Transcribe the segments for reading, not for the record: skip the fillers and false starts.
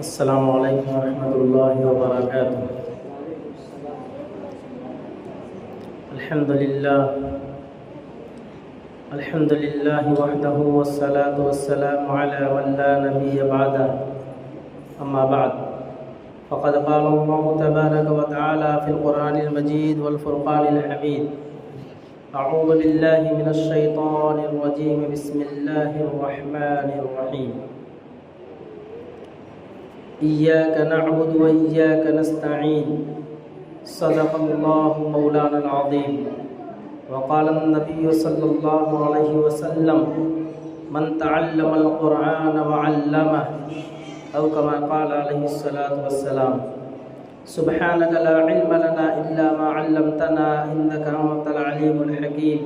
السلام علیکم ورحمۃ اللہ وبرکاتہ۔ الحمد للہ وحدہ والصلاة والسلام علی من لا نبی بعدہ، اما بعد فقد قال اللہ تبارک وتعالی فی القرآن المجید والفرقان الحمید۔ اعوذ باللہ من الشیطان الرجیم، بسم اللہ الرحمن الرحیم۔ إياك نعبد وإياك نستعين، صدق الله مولانا العظيم۔ وقال النبي صلى الله عليه وسلم: من تعلم القرآن وعلمه، أو كما قال عليه الصلاة والسلام۔ سبحانك لا علم لنا إلا ما علمتنا إنك أنت العليم الحكيم۔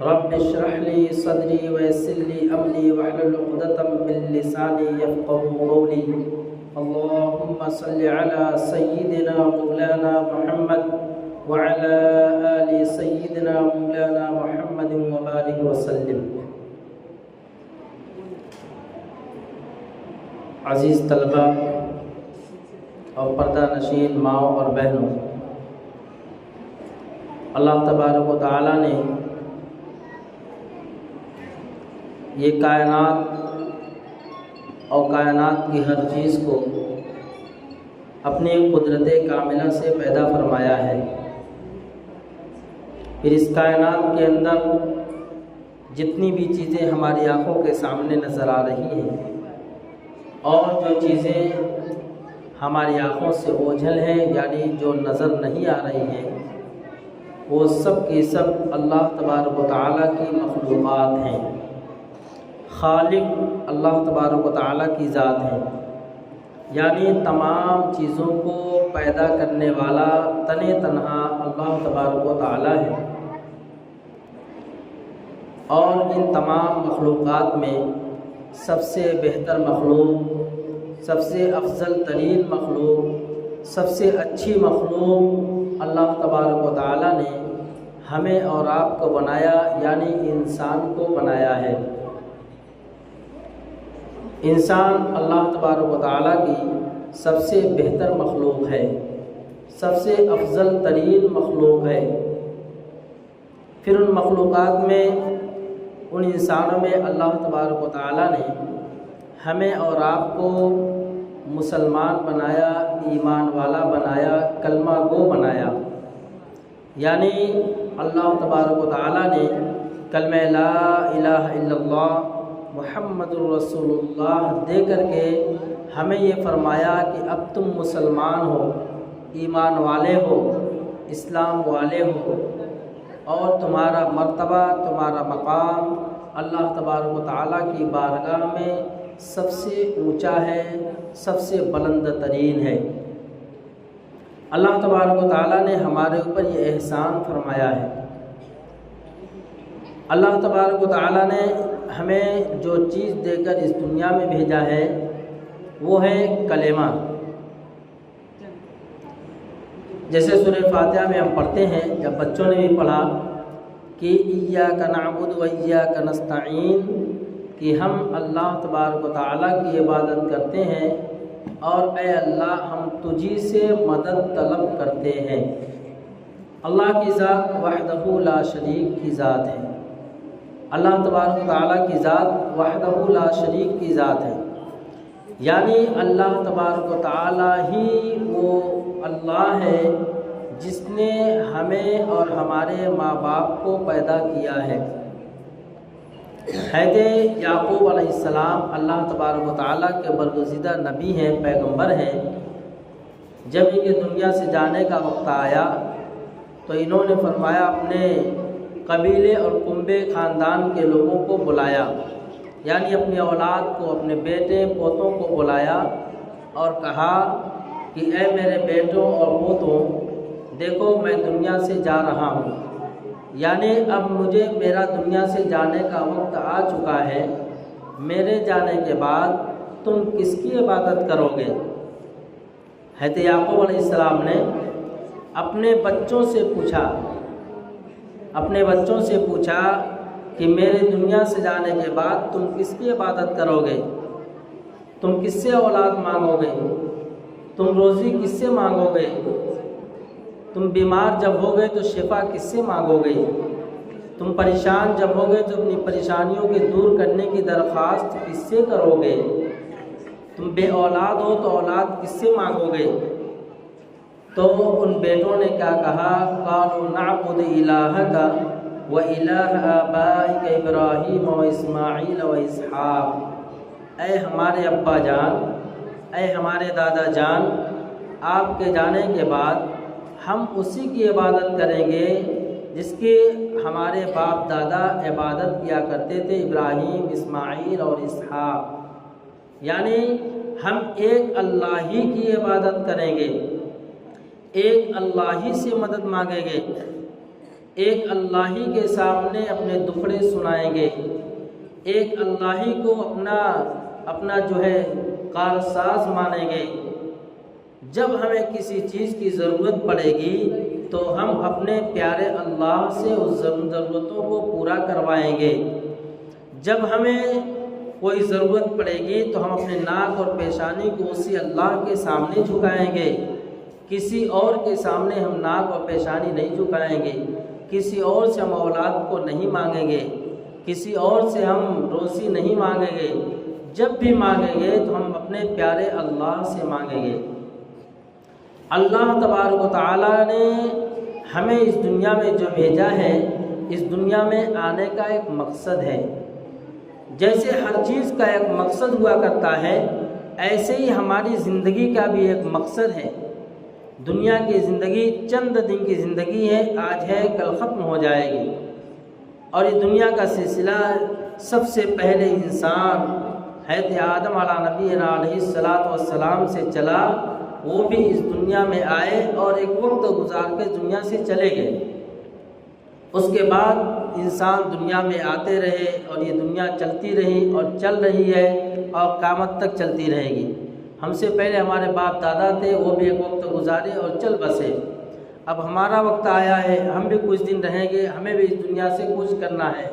رب اشرح لي صدري ويسر لي أمري واحلل عقدة من لساني يفقهوا قولي۔ اللهم صل على سيدنا مولانا محمد وعلى آل سيدنا مولانا محمد وبارك وسلم۔ عزیز طلبہ اور پردہ نشین ماؤں اور بہنوں، اللہ تبارک و تعالیٰ نے یہ کائنات اور کائنات کی ہر چیز کو اپنی قدرت کاملہ سے پیدا فرمایا ہے۔ پھر اس کائنات کے اندر جتنی بھی چیزیں ہماری آنکھوں کے سامنے نظر آ رہی ہیں اور جو چیزیں ہماری آنکھوں سے اوجھل ہیں، یعنی جو نظر نہیں آ رہی ہیں، وہ سب کی سب اللہ تبارک و تعالیٰ کی مخلوقات ہیں۔ خالق اللہ تبارک و تعالیٰ کی ذات ہے، یعنی تمام چیزوں کو پیدا کرنے والا تنہا اللہ تبارک و تعالیٰ ہے۔ اور ان تمام مخلوقات میں سب سے بہتر مخلوق، سب سے افضل ترین مخلوق، سب سے اچھی مخلوق اللہ تبارک و تعالیٰ نے ہمیں اور آپ کو بنایا، یعنی انسان کو بنایا ہے۔ انسان اللہ تبارک و تعالیٰ کی سب سے بہتر مخلوق ہے، سب سے افضل ترین مخلوق ہے۔ پھر ان مخلوقات میں، ان انسانوں میں اللہ تبارک و تعالیٰ نے ہمیں اور آپ کو مسلمان بنایا، ایمان والا بنایا، کلمہ گو بنایا، یعنی اللہ تبارک و تعالیٰ نے کلمہ لا الہ الا اللہ محمد الرسول اللہ دے کر کے ہمیں یہ فرمایا کہ اب تم مسلمان ہو، ایمان والے ہو، اسلام والے ہو، اور تمہارا مرتبہ، تمہارا مقام اللہ تبارک و تعالیٰ کی بارگاہ میں سب سے اونچا ہے، سب سے بلند ترین ہے۔ اللہ تبارک و تعالیٰ نے ہمارے اوپر یہ احسان فرمایا ہے۔ اللہ تبارک و تعالیٰ نے ہمیں جو چیز دے کر اس دنیا میں بھیجا ہے وہ ہے کلمہ۔ جیسے سورہ فاتحہ میں ہم پڑھتے ہیں، جب بچوں نے بھی پڑھا کہ ایاک نعبد و ایاک نستعین، کہ ہم اللہ تبارک و تعالیٰ کی عبادت کرتے ہیں اور اے اللہ ہم تجھی سے مدد طلب کرتے ہیں۔ اللہ کی ذات وحدہ لا شریک کی ذات ہے۔ اللہ تبارک و تعالیٰ کی ذات وحدہ لا شریک کی ذات ہے، یعنی اللہ تبارک و تعالیٰ ہی وہ اللہ ہے جس نے ہمیں اور ہمارے ماں باپ کو پیدا کیا ہے۔ حضرت یعقوب علیہ السلام اللہ تبارک و تعالیٰ کے برگزیدہ نبی ہیں، پیغمبر ہیں۔ جب ان کے دنیا سے جانے کا وقت آیا تو انہوں نے فرمایا، اپنے قبیلے اور کنبے خاندان کے لوگوں کو بلایا، یعنی اپنی اولاد کو، اپنے بیٹے پوتوں کو بلایا اور کہا کہ اے میرے بیٹوں اور پوتوں، دیکھو میں دنیا سے جا رہا ہوں، یعنی اب مجھے میرا دنیا سے جانے کا وقت آ چکا ہے۔ میرے جانے کے بعد تم کس کی عبادت کرو گے؟ حضرت یعقوب علیہ السلام نے اپنے بچوں سے پوچھا کہ میرے دنیا سے جانے کے بعد تم کس کی عبادت کرو گے؟ تم کس سے اولاد مانگو گے؟ تم روزی کس سے مانگو گے؟ تم بیمار جب ہو گئے تو شفا کس سے مانگو گے؟ تم پریشان جب ہو گئے تو اپنی پریشانیوں کے دور کرنے کی درخواست کس سے کرو گے؟ تم بے اولاد ہو تو اولاد کس سے مانگو گے؟ تو ان بیٹوں نے کیا کہا؟ قالوا نعبد الہک و الہ آبائک ابراہیم و اسماعیل و اسحاق، اے ہمارے ابا جان، اے ہمارے دادا جان، آپ کے جانے کے بعد ہم اسی کی عبادت کریں گے جس کی ہمارے باپ دادا عبادت کیا کرتے تھے، ابراہیم، اسماعیل اور اسحاق، یعنی ہم ایک اللہ ہی کی عبادت کریں گے، ایک اللہ ہی سے مدد مانگیں گے، ایک اللہ ہی کے سامنے اپنے دکھڑے سنائیں گے، ایک اللہ ہی کو اپنا جو ہے کارساز مانیں گے۔ جب ہمیں کسی چیز کی ضرورت پڑے گی تو ہم اپنے پیارے اللہ سے اس ضرورتوں کو پورا کروائیں گے۔ جب ہمیں کوئی ضرورت پڑے گی تو ہم اپنے ناک اور پیشانی کو اسی اللہ کے سامنے جھکائیں گے، کسی اور کے سامنے ہم ناک اور پیشانی نہیں جھکائیں گے، کسی اور سے ہم اولاد کو نہیں مانگیں گے، کسی اور سے ہم روزی نہیں مانگیں گے۔ جب بھی مانگیں گے تو ہم اپنے پیارے اللہ سے مانگیں گے۔ اللہ تبارک و تعالیٰ نے ہمیں اس دنیا میں جو بھیجا ہے، اس دنیا میں آنے کا ایک مقصد ہے۔ جیسے ہر چیز کا ایک مقصد ہوا کرتا ہے، ایسے ہی ہماری زندگی کا بھی ایک مقصد ہے۔ دنیا کی زندگی چند دن کی زندگی ہے، آج ہے کل ختم ہو جائے گی، اور یہ دنیا کا سلسلہ سب سے پہلے انسان حضرت آدم علیہ نبینا علیہ الصلاۃ والسلام سے چلا، وہ بھی اس دنیا میں آئے اور ایک وقت گزار کے دنیا سے چلے گئے۔ اس کے بعد انسان دنیا میں آتے رہے اور یہ دنیا چلتی رہی اور چل رہی ہے اور قیامت تک چلتی رہے گی۔ ہم سے پہلے ہمارے باپ دادا تھے، وہ بھی ایک وقت گزارے اور چل بسے۔ اب ہمارا وقت آیا ہے، ہم بھی کچھ دن رہیں گے، ہمیں بھی اس دنیا سے کچھ کرنا ہے۔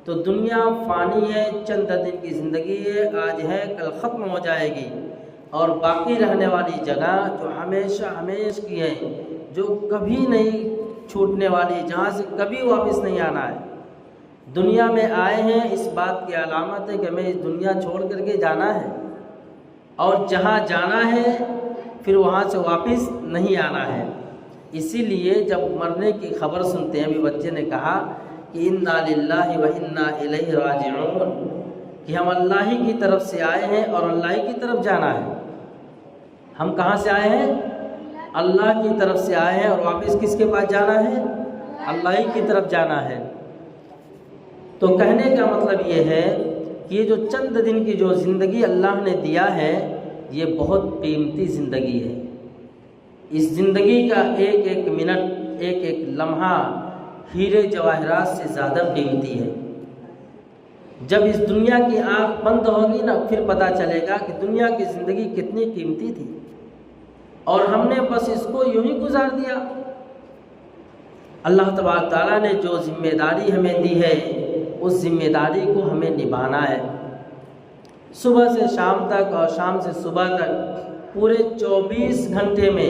تو دنیا فانی ہے، چند دن کی زندگی ہے، آج ہے کل ختم ہو جائے گی، اور باقی رہنے والی جگہ جو ہمیشہ ہمیشہ کی ہے، جو کبھی نہیں چھوٹنے والی، جہاں سے کبھی واپس نہیں آنا ہے۔ دنیا میں آئے ہیں، اس بات کی علامت ہے کہ ہمیں اس دنیا چھوڑ کر کے جانا ہے، اور جہاں جانا ہے پھر وہاں سے واپس نہیں آنا ہے۔ اسی لیے جب مرنے کی خبر سنتے ہیں، ابھی بچے نے کہا کہ انا للہ و انا الیہ راجعون، کہ ہم اللہ ہی کی طرف سے آئے ہیں اور اللہ ہی کی طرف جانا ہے۔ ہم کہاں سے آئے ہیں؟ اللہ کی طرف سے آئے ہیں، اور واپس کس کے پاس جانا ہے؟ اللہ ہی کی طرف جانا ہے۔ تو کہنے کا مطلب یہ ہے کہ یہ جو چند دن کی جو زندگی اللہ نے دیا ہے، یہ بہت قیمتی زندگی ہے۔ اس زندگی کا ایک ایک منٹ، ایک ایک لمحہ ہیرے جواہرات سے زیادہ قیمتی ہے۔ جب اس دنیا کی آنکھ بند ہوگی نا، پھر پتہ چلے گا کہ دنیا کی زندگی کتنی قیمتی تھی، اور ہم نے بس اس کو یوں ہی گزار دیا۔ اللہ تبارک تعالیٰ نے جو ذمہ داری ہمیں دی ہے، اس ذمہ داری کو ہمیں نبھانا ہے۔ صبح سے شام تک اور شام سے صبح تک پورے 24 گھنٹے میں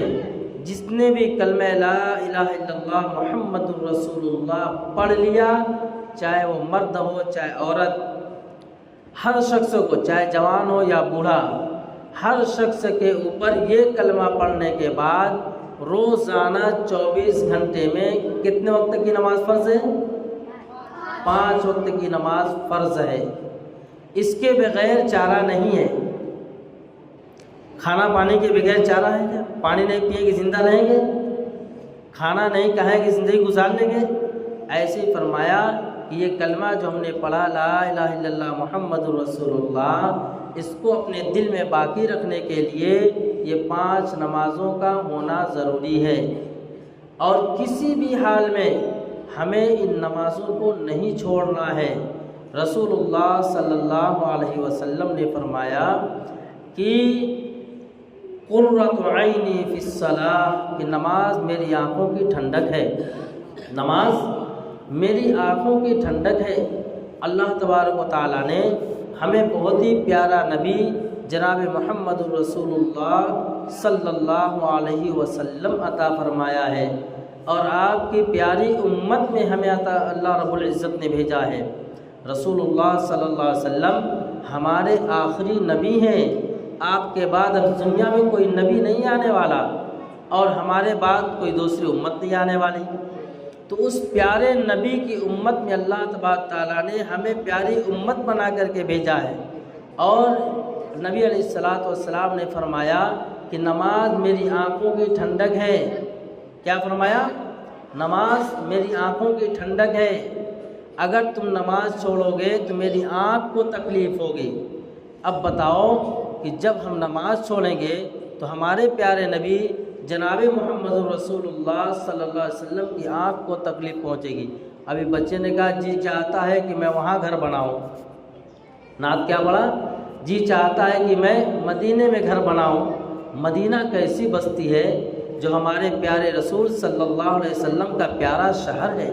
جتنے بھی کلمہ لا الہ الا اللہ محمد الرسول اللہ پڑھ لیا، چاہے وہ مرد ہو چاہے عورت، ہر شخص کو، چاہے جوان ہو یا بوڑھا، ہر شخص کے اوپر یہ کلمہ پڑھنے کے بعد روزانہ 24 گھنٹے میں کتنے وقت کی نماز فرض ہے؟ 5 وقت کی نماز فرض ہے۔ اس کے بغیر چارہ نہیں ہے۔ کھانا پانی کے بغیر چارہ ہے کیا؟ پانی نہیں پیے گی زندہ رہیں گے؟ کھانا نہیں کھائیں گے زندگی گزار لیں گے؟ ایسے ہی فرمایا کہ یہ کلمہ جو ہم نے پڑھا، لا الہ الا اللہ محمد الرسول اللہ، اس کو اپنے دل میں باقی رکھنے کے لیے یہ 5 نمازوں کا ہونا ضروری ہے، اور کسی بھی حال میں ہمیں ان نمازوں کو نہیں چھوڑنا ہے۔ رسول اللہ صلی اللہ علیہ وسلم نے فرمایا کہ قرۃ عینی فی الصلاۃ، کہ نماز میری آنکھوں کی ٹھنڈک ہے، نماز میری آنکھوں کی ٹھنڈک ہے۔ اللہ تبارک و تعالیٰ نے ہمیں بہت ہی پیارا نبی جناب محمد رسول اللہ صلی اللہ علیہ وسلم عطا فرمایا ہے، اور آپ کی پیاری امت میں ہمیں اللہ رب العزت نے بھیجا ہے۔ رسول اللہ صلی اللہ علیہ وسلم ہمارے آخری نبی ہیں، آپ کے بعد اب دنیا میں کوئی نبی نہیں آنے والا، اور ہمارے بعد کوئی دوسری امت نہیں آنے والی۔ تو اس پیارے نبی کی امت میں اللہ تبارک تعالیٰ نے ہمیں پیاری امت بنا کر کے بھیجا ہے، اور نبی علیہ الصلوۃ والسلام نے فرمایا کہ نماز میری آنکھوں کی ٹھنڈک ہے۔ کیا فرمایا؟ نماز میری آنکھوں کی ٹھنڈک ہے، اگر تم نماز چھوڑو گے تو میری آنکھ کو تکلیف ہوگی۔ اب بتاؤ کہ جب ہم نماز چھوڑیں گے تو ہمارے پیارے نبی جناب محمد رسول اللہ صلی اللہ علیہ وسلم کی آنکھ کو تکلیف پہنچے گی۔ ابھی بچے نے کہا جی چاہتا ہے کہ میں وہاں گھر بناؤں، نعت کیا پڑھا؟ جی چاہتا ہے کہ میں مدینے میں گھر بناؤں۔ مدینہ کیسی بستی ہے جو ہمارے پیارے رسول صلی اللہ علیہ وسلم کا پیارا شہر ہے۔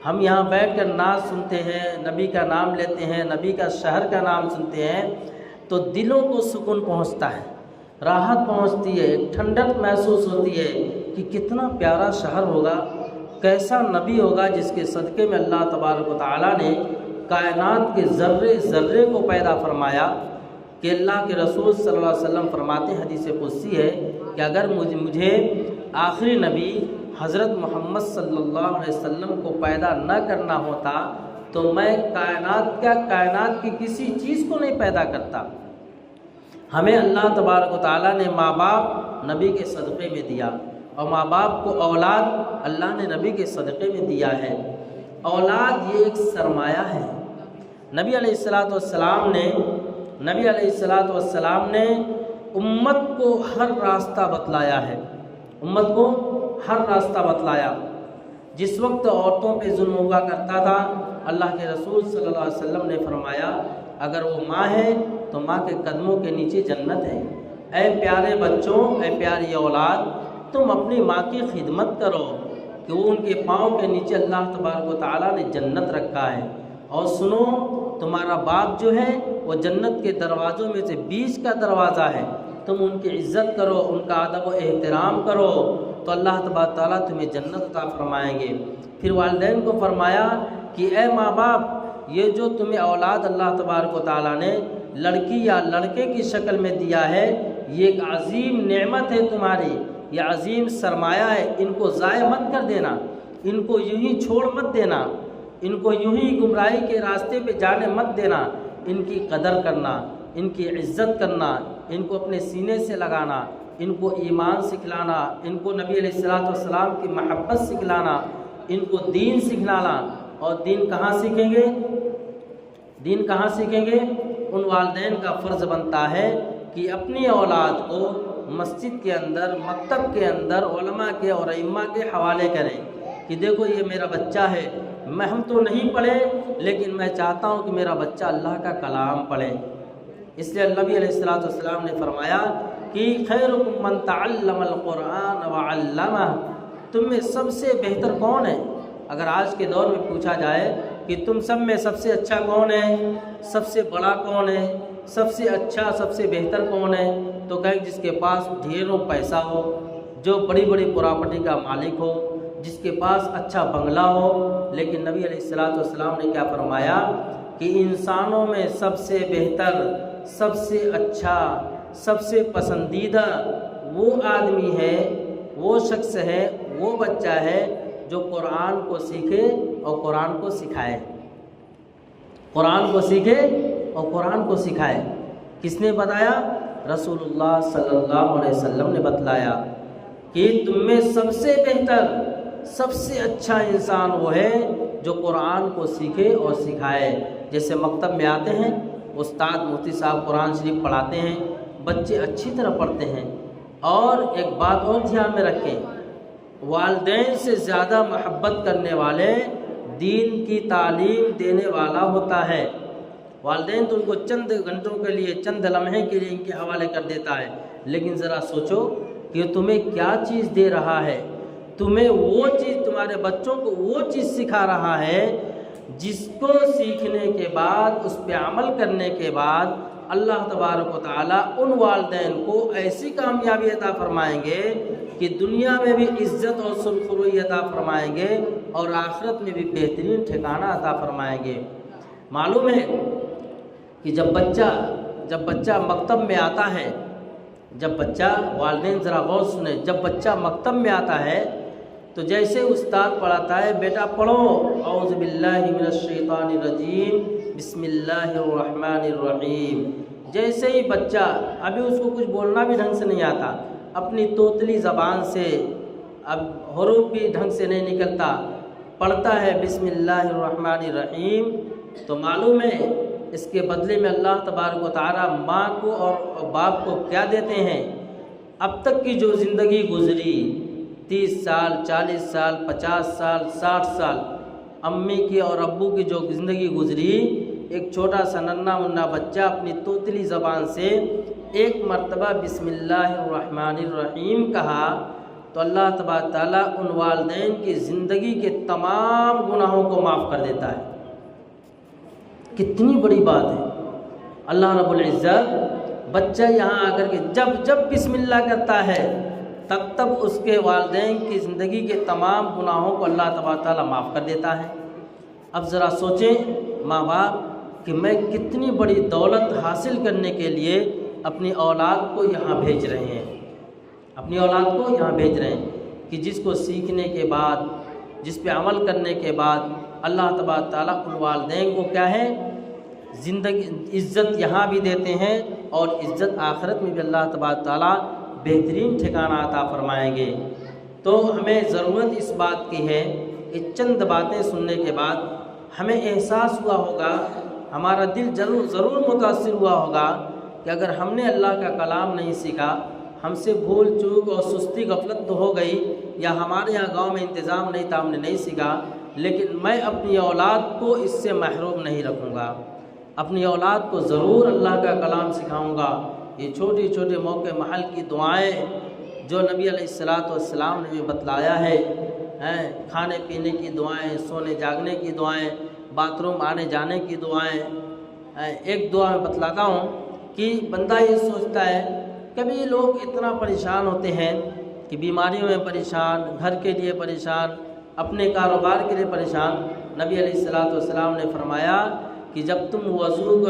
ہم یہاں بیٹھ کر نعت سنتے ہیں، نبی کا نام لیتے ہیں، نبی کا شہر کا نام سنتے ہیں تو دلوں کو سکون پہنچتا ہے، راحت پہنچتی ہے، ٹھنڈک محسوس ہوتی ہے کہ کتنا پیارا شہر ہوگا، کیسا نبی ہوگا جس کے صدقے میں اللہ تبارک و تعالیٰ نے کائنات کے ذرے ذرے کو پیدا فرمایا۔ کہ اللہ کے رسول صلی اللہ علیہ وسلم فرماتے ہیں، حدیث قدسی ہے کہ اگر مجھے آخری نبی حضرت محمد صلی اللہ علیہ وسلم کو پیدا نہ کرنا ہوتا تو میں کائنات کی کسی چیز کو نہیں پیدا کرتا۔ ہمیں اللہ تبارک و تعالیٰ نے ماں باپ نبی کے صدقے میں دیا، اور ماں باپ کو اولاد اللہ نے نبی کے صدقے میں دیا ہے۔ اولاد یہ ایک سرمایہ ہے۔ نبی علیہ الصلوۃ والسلام نے امت کو ہر راستہ بتلایا ہے، امت کو ہر راستہ بتلایا۔ جس وقت عورتوں پہ ظلم ہوا کرتا تھا، اللہ کے رسول صلی اللہ علیہ وسلم نے فرمایا اگر وہ ماں ہے تو ماں کے قدموں کے نیچے جنت ہے۔ اے پیارے بچوں، اے پیاری اولاد، تم اپنی ماں کی خدمت کرو کہ وہ ان کے پاؤں کے نیچے اللہ تبارک و تعالیٰ نے جنت رکھا ہے۔ اور سنو، تمہارا باپ جو ہے وہ جنت کے دروازوں میں سے بیچ کا دروازہ ہے، تم ان کی عزت کرو، ان کا ادب و احترام کرو تو اللہ تبارک تعالیٰ تمہیں جنت عطا فرمائیں گے۔ پھر والدین کو فرمایا کہ اے ماں باپ، یہ جو تمہیں اولاد اللہ تبارک و تعالیٰ نے لڑکی یا لڑکے کی شکل میں دیا ہے، یہ ایک عظیم نعمت ہے تمہاری، یہ عظیم سرمایہ ہے، ان کو ضائع مت کر دینا، ان کو یوں ہی چھوڑ مت دینا، ان کو یوں ہی گمراہی کے راستے پہ جانے مت دینا، ان کی قدر کرنا، ان کی عزت کرنا، ان کو اپنے سینے سے لگانا، ان کو ایمان سکھلانا، ان کو نبی علیہ الصلوۃ والسلام کی محبت سکھلانا، ان کو دین سکھلانا۔ اور دین کہاں سیکھیں گے؟ دین کہاں سیکھیں گے؟ ان والدین کا فرض بنتا ہے کہ اپنی اولاد کو مسجد کے اندر، مکتب کے اندر علماء کے اور ائمہ کے حوالے کریں کہ دیکھو یہ میرا بچہ ہے، ہم تو نہیں پڑھے لیکن میں چاہتا ہوں کہ میرا بچہ اللہ کا کلام پڑھے۔ اس لیے نبی علیہ الصلوۃ والسلام نے فرمایا کہ خیرکم من تعلم القرآن وعلمہ، تم میں سب سے بہتر کون ہے؟ اگر آج کے دور میں پوچھا جائے کہ تم سب میں سب سے اچھا کون ہے، سب سے بڑا کون ہے، سب سے اچھا، سب سے بہتر کون ہے، تو کہیں جس کے پاس ڈھیروں پیسہ ہو، جو بڑی بڑی پراپرٹی کا مالک ہو، جس کے پاس اچھا بنگلہ ہو۔ لیکن نبی علیہ الصلوۃ والسلام نے کیا فرمایا کہ انسانوں میں سب سے بہتر، سب سے اچھا، سب سے پسندیدہ وہ آدمی ہے، وہ شخص ہے، وہ بچہ ہے جو قرآن کو سیکھے اور قرآن کو سکھائے، قرآن کو سیکھے اور قرآن کو سکھائے۔ کس نے بتایا؟ رسول اللہ صلی اللہ علیہ وسلم نے بتلایا کہ تم میں سب سے بہتر، سب سے اچھا انسان وہ ہے جو قرآن کو سیکھے اور سکھائے۔ جیسے مکتب میں آتے ہیں، استاد مفتی صاحب قرآن شریف پڑھاتے ہیں، بچے اچھی طرح پڑھتے ہیں۔ اور ایک بات اور دھیان میں رکھیں، والدین سے زیادہ محبت کرنے والے دین کی تعلیم دینے والا ہوتا ہے۔ والدین تو ان کو چند گھنٹوں کے لیے، چند لمحے کے لیے ان کے حوالے کر دیتا ہے، لیکن ذرا سوچو کہ تمہیں کیا چیز دے رہا ہے، تمہیں وہ چیز، تمہارے بچوں کو وہ چیز سکھا رہا ہے جس کو سیکھنے کے بعد، اس پہ عمل کرنے کے بعد اللہ تبارک و تعالیٰ ان والدین کو ایسی کامیابی عطا فرمائیں گے کہ دنیا میں بھی عزت اور سرخروئی عطا فرمائیں گے اور آخرت میں بھی بہترین ٹھکانہ عطا فرمائیں گے۔ معلوم ہے کہ جب بچہ مکتب میں آتا ہے، والدین ذرا غور سنیں، جب بچہ مکتب میں آتا ہے تو جیسے استاد پڑھاتا ہے، بیٹا پڑھو اعوذ باللہ من الشیطان الرجیم بسم اللہ الرحمن الرحیم، جیسے ہی بچہ ابھی اس کو کچھ بولنا بھی ڈھنگ سے نہیں آتا، اپنی توتلی زبان سے اب حروف بھی ڈھنگ سے نہیں نکلتا، پڑھتا ہے بسم اللہ الرحمن الرحیم، تو معلوم ہے اس کے بدلے میں اللہ تبارک و تعالیٰ ماں کو اور باپ کو کیا دیتے ہیں؟ اب تک کی جو زندگی گزری 30 سال 40 سال 50 سال 60 سال امی کی اور ابو کی جو زندگی گزری، ایک چھوٹا سا ننھا منا بچہ اپنی توتلی زبان سے ایک مرتبہ بسم اللہ الرحمن الرحیم کہا تو اللہ تبارک تعالیٰ ان والدین کی زندگی کے تمام گناہوں کو معاف کر دیتا ہے۔ کتنی بڑی بات ہے! اللہ رب العزت بچہ یہاں آ کر کے جب بسم اللہ کرتا ہے تب اس کے والدین کی زندگی کے تمام گناہوں کو اللہ تبارک تعالیٰ معاف کر دیتا ہے۔ اب ذرا سوچیں ماں باپ کہ میں کتنی بڑی دولت حاصل کرنے کے لیے اپنی اولاد کو یہاں بھیج رہے ہیں، کہ جس کو سیکھنے کے بعد، جس پہ عمل کرنے کے بعد اللہ تبارک تعالیٰ ان والدین کو کیا ہے؟ زندگی عزت یہاں بھی دیتے ہیں اور عزت آخرت میں بھی اللہ تبارک تعالیٰ بہترین ٹھکانہ عطا فرمائیں گے۔ تو ہمیں ضرورت اس بات کی ہے کہ چند باتیں سننے کے بعد ہمیں احساس ہوا ہوگا، ہمارا دل ضرور متاثر ہوا ہوگا کہ اگر ہم نے اللہ کا کلام نہیں سیکھا، ہم سے بھول چوک اور سستی غفلت تو ہو گئی، یا ہمارے یہاں گاؤں میں انتظام نہیں تھا، ہم نے نہیں سیکھا، لیکن میں اپنی اولاد کو اس سے محروم نہیں رکھوں گا، اپنی اولاد کو ضرور اللہ کا کلام سکھاؤں گا۔ یہ چھوٹے چھوٹے موقع محل کی دعائیں جو نبی علیہ السلام نے بتلایا ہے، کھانے پینے کی دعائیں، سونے جاگنے کی دعائیں، باتھ روم آنے جانے کی دعائیں، ایک دعا میں بتلاتا ہوں کہ بندہ یہ سوچتا ہے، کبھی لوگ اتنا پریشان ہوتے ہیں کہ بیماریوں میں پریشان، گھر کے لیے پریشان، اپنے کاروبار کے لیے پریشان۔ نبی علیہ السلام نے فرمایا کہ جب تم وضو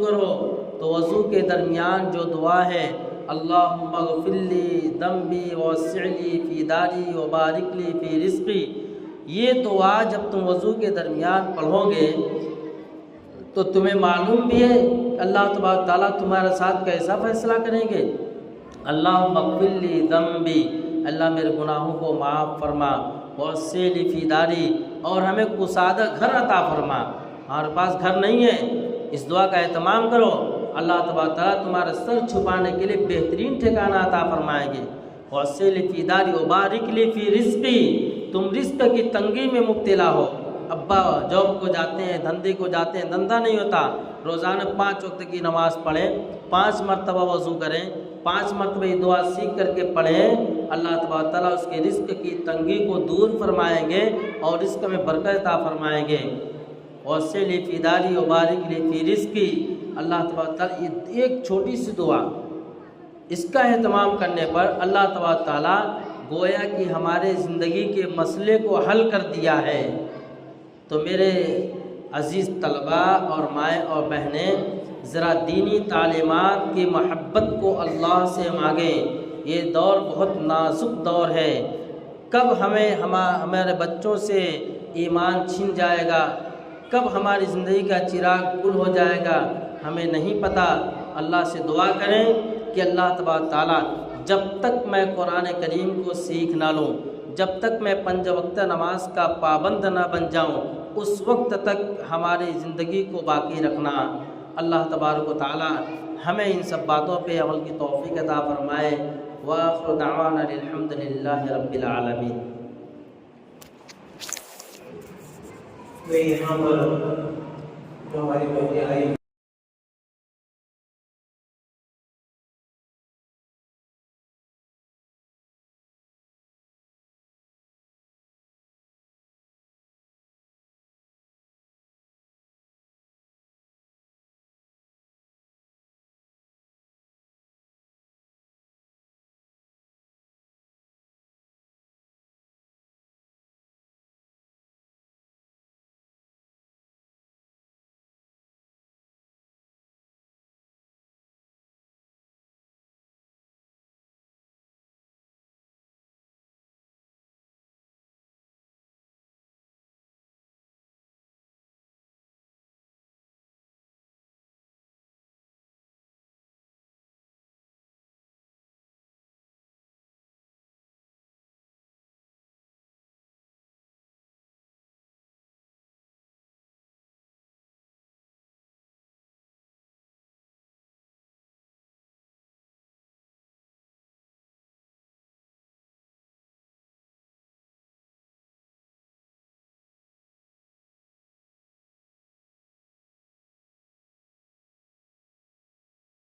کرو تو وضو کے درمیان جو دعا ہے، اللہم اغفر لی ذنبی ووسع لی فی داری وبارک لی فی رزقی، یہ دعا جب تم وضو کے درمیان پڑھو گے تو تمہیں معلوم بھی ہے اللہ تبارک تعالیٰ تمہارے ساتھ کیسا فیصلہ کریں گے۔ اللہم اغفر لی ذنبی، اللہ میرے گناہوں کو معاف فرما، ووسع لی فی داری، اور ہمیں کسادہ گھر عطا فرما۔ ہمارے پاس گھر نہیں ہے، اس دعا کا اہتمام کرو، اللہ تبارک تعالیٰ تمہارا سر چھپانے کے لیے بہترین ٹھکانہ عطا فرمائیں گے۔ ووسع لی فی داری وبارک لی فی رزقی، تم رزق کی تنگی میں مبتلا ہو، ابا جاب کو جاتے ہیں، دھندے کو جاتے ہیں، دھندا نہیں ہوتا، روزانہ 5 وقت کی نماز پڑھیں، 5 مرتبہ وضو کریں، 5 مرتبہ یہ دعا سیکھ کر کے پڑھیں، اللہ تبارک تعالیٰ اس کے رزق کی تنگی کو دور فرمائیں گے اور رزق میں برکت عطا فرمائیں گے۔ ووسع لی فی داری وبارک لی فی رزقی، اللہ تبارک تعالیٰ یہ ایک چھوٹی سی دعا، اس کا اہتمام کرنے پر اللہ تبارک تعالیٰ گویا کہ ہمارے زندگی کے مسئلے کو حل کر دیا ہے۔ تو میرے عزیز طلباء اور مائیں اور بہنیں، ذرا دینی تعلیمات کی محبت کو اللہ سے مانگیں۔ یہ دور بہت نازک دور ہے، کب ہمارے بچوں سے ایمان چھن جائے گا، کب ہماری زندگی کا چراغ گل ہو جائے گا، ہمیں نہیں پتہ۔ اللہ سے دعا کریں کہ اللہ تبارک تعالیٰ جب تک میں قرآن کریم کو سیکھ نہ لوں، جب تک میں 5 وقت نماز کا پابند نہ بن جاؤں، اس وقت تک ہماری زندگی کو باقی رکھنا۔ اللہ تبارک و تعالیٰ ہمیں ان سب باتوں پہ عمل کی توفیق عطا فرمائے۔ وآخر دعوانا الحمد للہ رب العالمین۔ یہاں پر جو ہماری بہنیں آئی